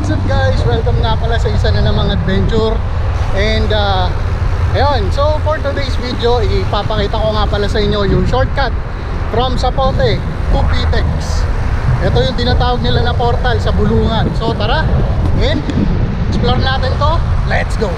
What's up guys? Welcome nga pala sa isa na namang adventure. And ayun, so for today's video, ipapakita ko nga pala sa inyo yung shortcut from Zapote to Pitex. Ito yung tinatawag nila na portal sa Bulungan. So tara, and explore natin to. Let's go!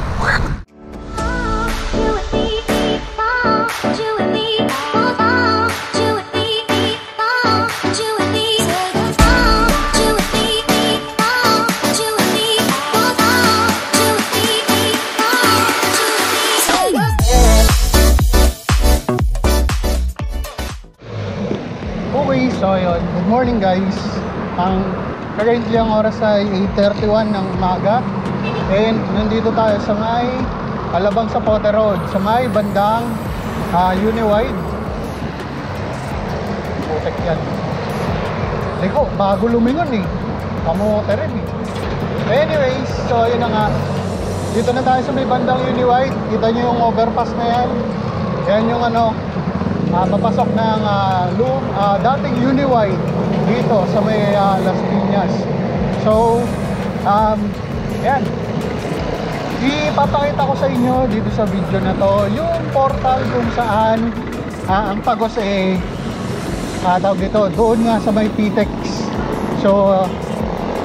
Okay, so yun. Good morning guys. Currently ang oras ay 8:31 ng umaga. And nandito tayo sa may Alabang Zapote Road, sa may bandang Uniwide. Putek yan. Liko, bago lumingon eh. Kamote rin eh. Anyways, so yun na nga. Dito na tayo sa may bandang Uniwide. Kita nyo yung overpass na yan. Yan yung papasok ng dating Uniwide dito sa may Las Piñas. So yan, ipapakita ko sa inyo dito sa video na to yung portal kung saan ang Pagos tawag dito, doon nga sa may Pitex. So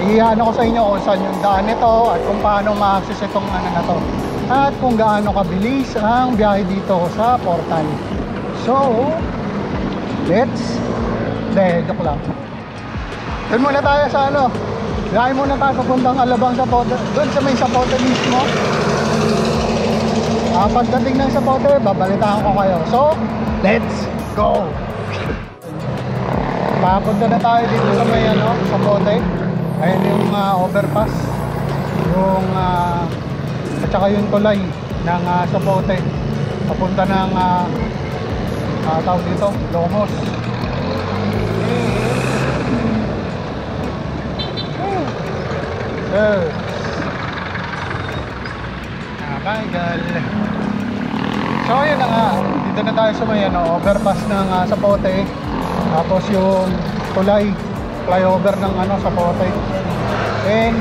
iano ko sa inyo kung saan yung daan nito at kung paano ma-access itong na to at kung gaano kabilis ang biyahe dito sa portal. So joke lang. Doon muna tayo sa biyahe muna tayo papuntang Alabang Zapote. Doon sa may Zapote mismo. Pagdating ng Zapote, babalitaan ko kayo. So, let's go! Papunta na tayo dito sa may Zapote. Ayun yung overpass. Yung at saka yung tulay ng Zapote. Papunta ng tawag dito, Lomos. Nakakaigal. So ayun na nga, dito na tayo sa may overpass ng Zapote. Tapos yung tulay, flyover ng Zapote. And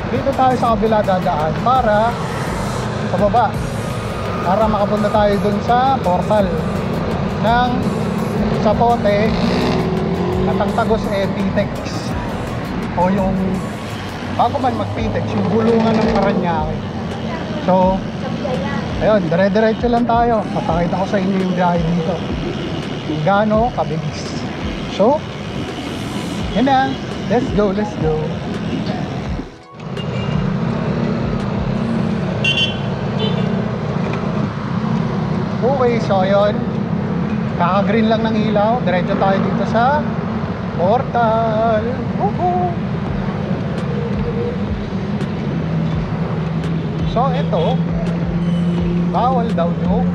dito tayo sa kabila dadaan para sa baba, para makapunta tayo dun sa portal ng Zapote at ang Tagos Pitex, o yung bago man mag-Pitex, yung Bulungan ng Paranaque. So ayun, dire-diretso lang tayo. Papakita ko sa inyo yung biyahe dito kung gaano kabilis. So yun na, let's go. Okay, so yun, kaka-green lang ng ilaw. Diretso tayo dito sa portal. So ito, bawal daw yung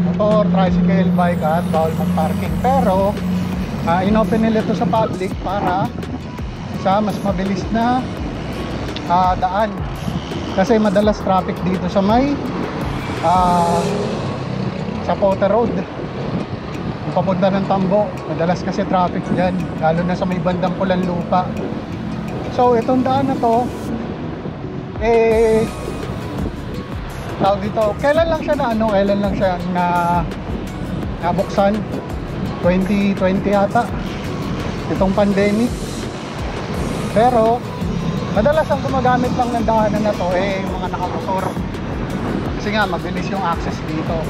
motor, tricycle, bike at bawal mag-parking. Pero inopen nila ito sa public para sa mas mabilis na daan. Kasi madalas traffic dito sa may Zapote Road. Kung papunta ng Tambo, madalas kasi traffic dyan, lalo na sa may bandang Pulanlupa. So itong daan na to, tawag dito, kailan lang siya nabuksan? 2020 yata, itong pandemic. Pero madalas ang gumagamit lang ng daanan na to yung mga nakamotor, kasi nga mabilis yung access dito.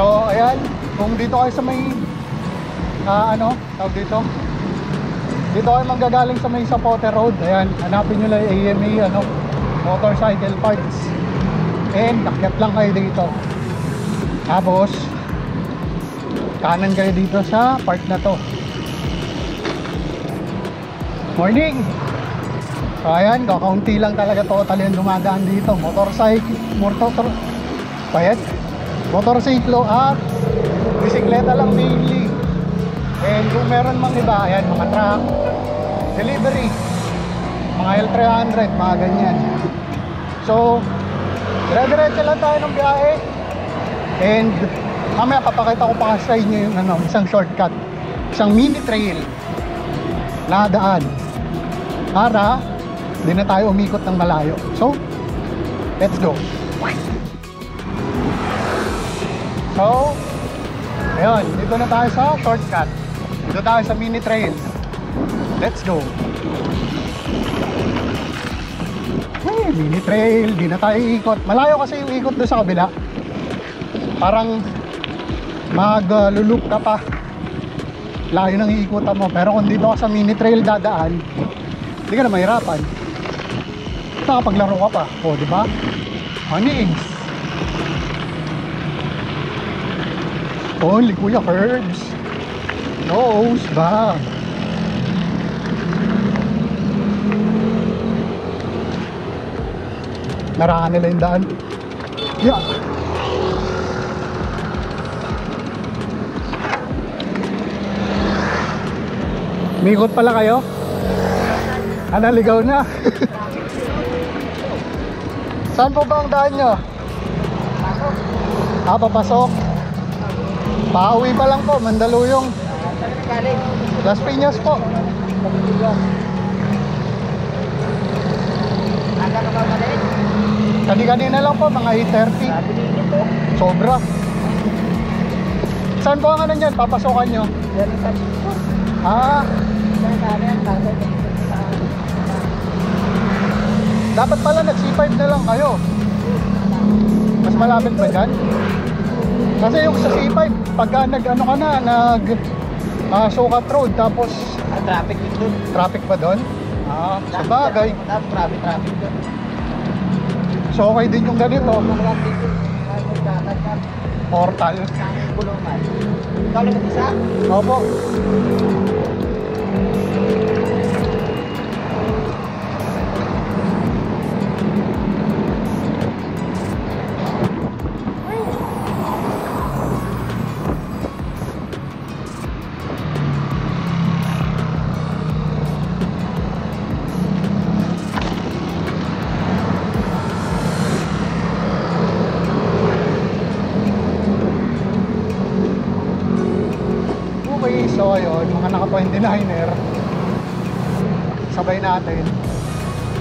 So ayan, kung dito kayo sa may tawag dito, dito kayo manggagaling sa may Zapote Road, ayan, hanapin nyo lang AMA motorcycle parts, and nakyat lang kayo dito. Tapos kanan kayo dito sa part na to. Morning! So ayan, kakaunti lang talaga total yung dumadaan dito. Motorsiklo at bisikleta lang mainly. And kung meron mang iba, ayan, mga truck, delivery, mga L300, mga ganyan. So dire-diretso lang tayo ng biyahe. And mamaya papakita ko pa sa inyo yung isang shortcut, isang mini trail na daan para di na tayo umikot ng malayo. So, let's go. So, ayun, dito na tayo sa shortcut. Dito tayo sa mini trail. Let's go. Hey, mini trail, di na tayo ikot. Malayo kasi yung ikot doon sa kabila. Parang maglulup ka pa. Layo ng iikutan mo. Pero kung dito ka sa mini trail dadaan, hindi ka na mahirapan. Nakapaglaro ka pa. O, di ba? Honeyings. Holy kuya, curves. Nose ba? Narangan nila yung daan. Yeah. Mikot pala kayo? Naligaw na. Saan po ba ang daan nyo? Papasok. Pauwi pa lang po, Mandaluyong. Las Piñas po. Kanina lang po, mga 8:30. Sobra. Saan po ang ano nyan? Papasokan nyo? Ah. Dapat pala nag-C5 na lang kayo. Mas malapit ba dyan? Kasi yung sa C5, pagka nag-ano ka na, Sukat Road, tapos traffic doon. Traffic pa doon? Sa bagay. Traffic doon. So okay din yung ganito. Portal. Ikaw lang isa? Opo. So ayun, mga naka 29er, sabay natin.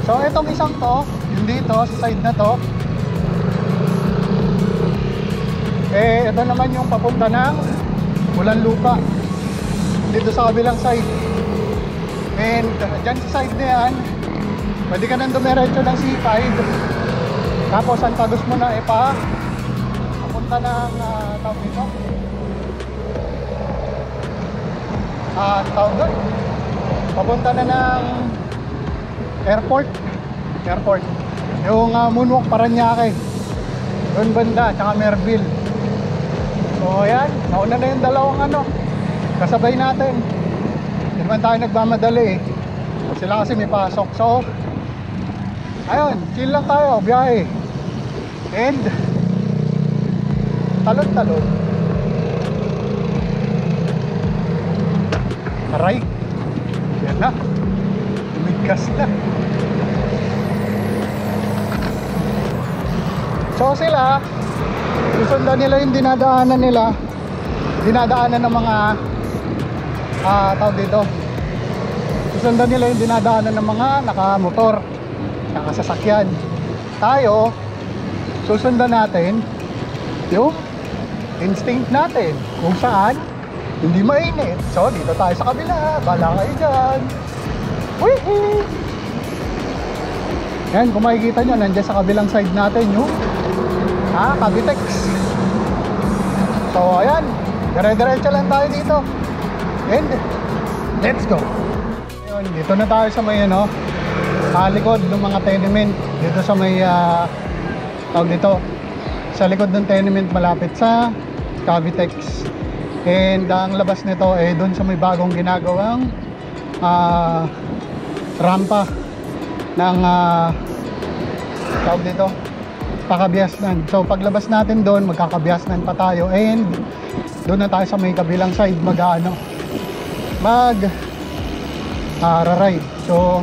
So itong isang to, yung dito sa side na to, ito naman yung papunta ng Muntinlupa, dito sa kabilang side. And dyan sa side na yan, pwede ka nang dumiretso ng C5. Tapos ang tagos mo na papunta ng tawag dito, tawag doon, papunta na ng airport, yung Moonwalk Paranaque doon banda, tsaka Merville. So ayan, nauna na yung dalawang kasabay natin. Hindi naman tayo nagmamadali sila kasi may pasok. So ayun, chill lang tayo, biyahe. And talon-talon. Aray, yan na, tumigkas na. So sila, susundan nila yung dinadaanan ng mga tawag dito, susundan nila yung dinadaanan ng mga nakamotor, nakasasakyan. Tayo, susundan natin yung instinct natin kung saan hindi mainit. So dito tayo sa kabila, bala kayo dyan. Wihee! Yan, kung makikita nyo, nandiyan sa kabilang side natin yung Cavitex. So ayan, dire-diretso lang tayo dito. And let's go. Ayun, dito na tayo sa may likod ng mga tenement. Dito sa may tawag dito, sa likod ng tenement malapit sa Cavitex. And ang labas nito doon sa may bagong ginagawang rampa ng tawag dito, Pakabiasnan. So paglabas natin doon, magkakabiasnan pa tayo, and doon na tayo sa may kabilang side ride. So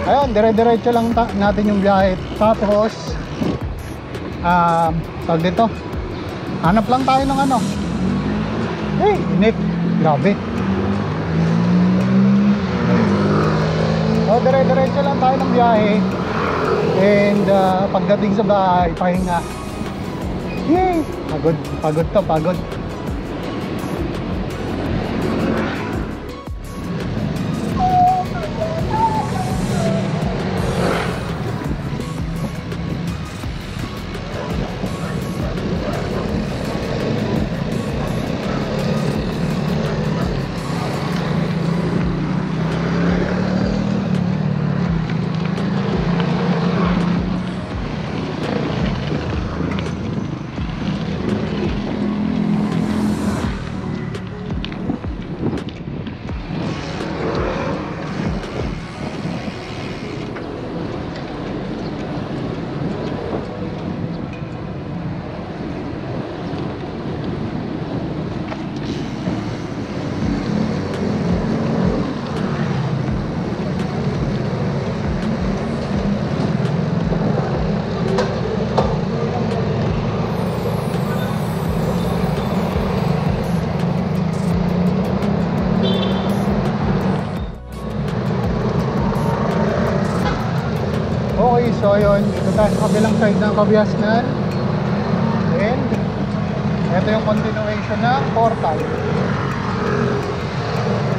ayun, dire-diretso lang natin yung biyahe. Tapos tawag dito, hanap lang tayo ng hey, init. Grabe. So So dire-diretso lang tayo ng biyahe. And pagdating sa bahay, pahinga. Yay! Pagod to, pagod. Okay, so yun, dito tayo sa kabilang side ng Kabiasnan. And ito yung continuation ng portal.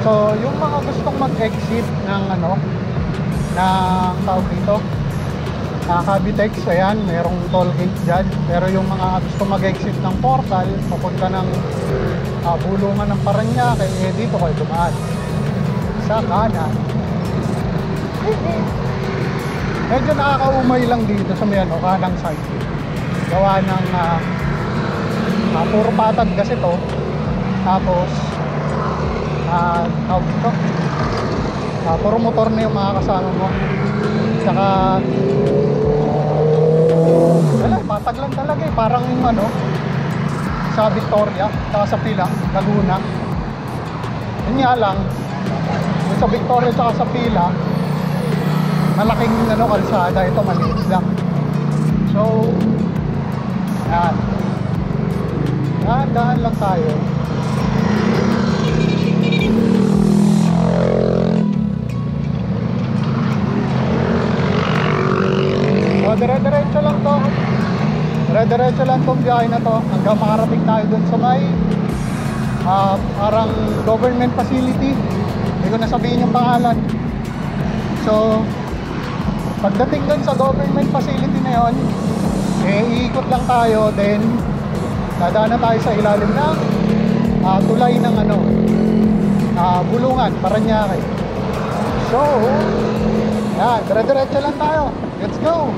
So yung mga gustong mag-exit ng ng tawag dito, Cavitex, ayan, merong toll gate dyan. Pero yung mga gustong mag-exit ng portal, papunta ng bulungan ng Parañaque, dito kayo dumaan sa kanan. Medyo nakakaumay lang dito sa may kanang side. Gawa ng puro patag kasi to. Tapos tawag dito, puro motor na yung mga kasama mo. Tsaka wala, patag lang talaga eh. Parang yung sa Victoria, tsaka sa Pila, Laguna. Yun nga lang, yung sa Victoria tsaka sa Pila, malaking kalsada, ito maliit lang. So yan, dahan lang tayo. So dire-diretso lang to, dire-diretso lang tong biyahe na to hanggang makarating tayo dun sa may parang government facility. Hindi ko na sabihin yung pangalan. So pagdating dun sa government facility na yun, iikot lang tayo, then dadaan na tayo sa ilalim ng tulay ng bulungan, Parañaque. So yan, dire-diretso lang tayo. Let's go!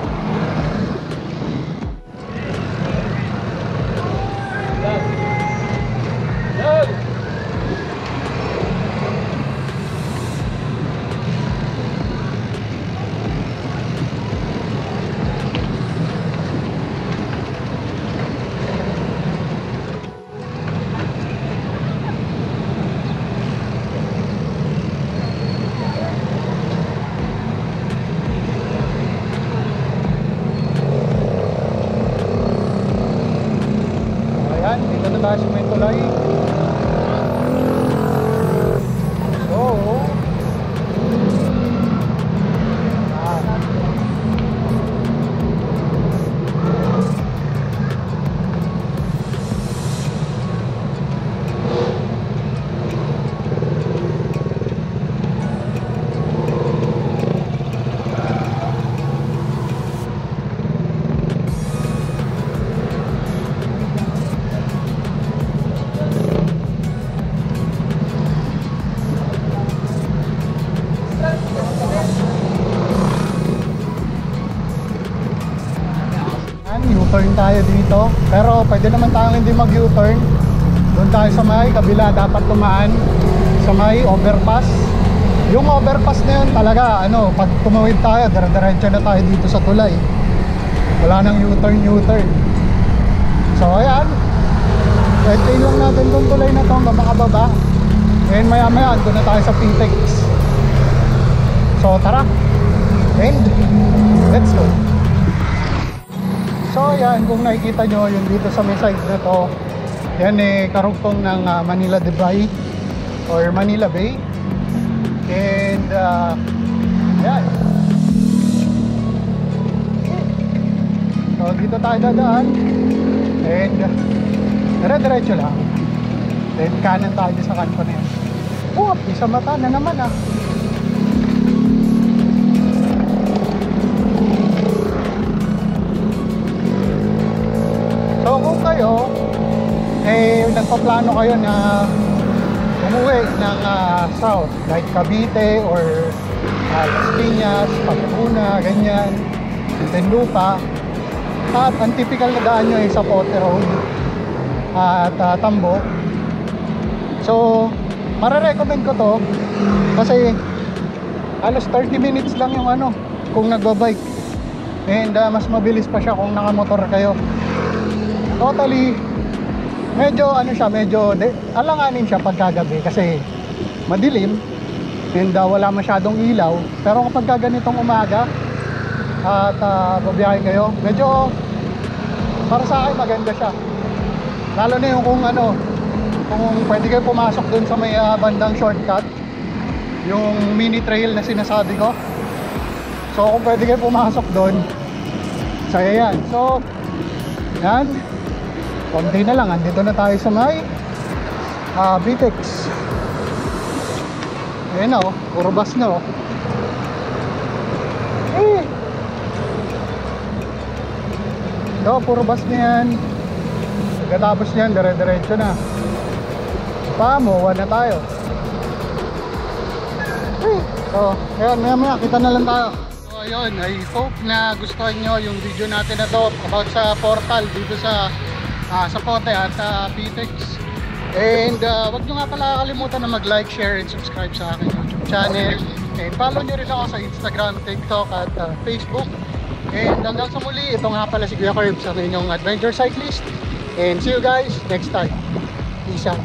Tayo sa may tulay. So U-turn tayo dito, pero pwede naman tayong hindi mag-U-turn. Doon tayo sa may kabila, dapat tumaan sa may overpass. Yung overpass na yun talaga, pag tumawid tayo, dire-diretso na tayo dito sa tulay. Wala nang U-turn. So ayan, pwede lang natin itong tulay na ito hanggang makababa. And maya maya doon na tayo sa Pitex. So tara, and let's go. So yan, kung nakikita nyo yung dito sa may side na to, yan karugtong ng Manila Bay or Manila Bay. And Ayan. So dito tayo dadaan. And dire-diretso lang. Then kanan tayo sa kanto na yan. Oh, isa mata na naman ah. So kung kayo nagpaplano kayo na umuwi ng south, like Cavite or Las Piñas, Paguna, ganyan, Muntinlupa, at ang typical na daan nyo ay sa Pote Road at Tambo. So mare-recommend ko to kasi alos 30 minutes lang yung kung nagbo-bike, and mas mabilis pa siya kung nakamotor kayo. Totally medyo medyo alanganin siya pagkagabi kasi madilim and wala masyadong ilaw. Pero kapag ganitong umaga at babiyahe kayo, medyo para sa akin maganda siya. Lalo na yung kung pwede kayo pumasok dun sa may bandang shortcut, yung mini trail na sinasabi ko. So kung pwede kayo pumasok dun, saya yan. So yan, konti na lang, andito na tayo sa may Vitex. Ayan na puro bus na puro bus na yan. Pagkatapos niyan, dire-diretso na. Pamuwa na tayo. So, ayan, maya kita na lang tayo. So, ayun, I hope na gustuhan nyo yung video natin na to about sa portal dito sa Pote at Vitex. And wag nyo nga pala kalimutan na mag-like, share, and subscribe sa aking YouTube channel. And follow nyo rin ako sa Instagram, TikTok, at Facebook. And hanggang sa muli, ito nga pala si Kuya Curb sa inyong adventure cyclist. And see you guys next time. Peace out.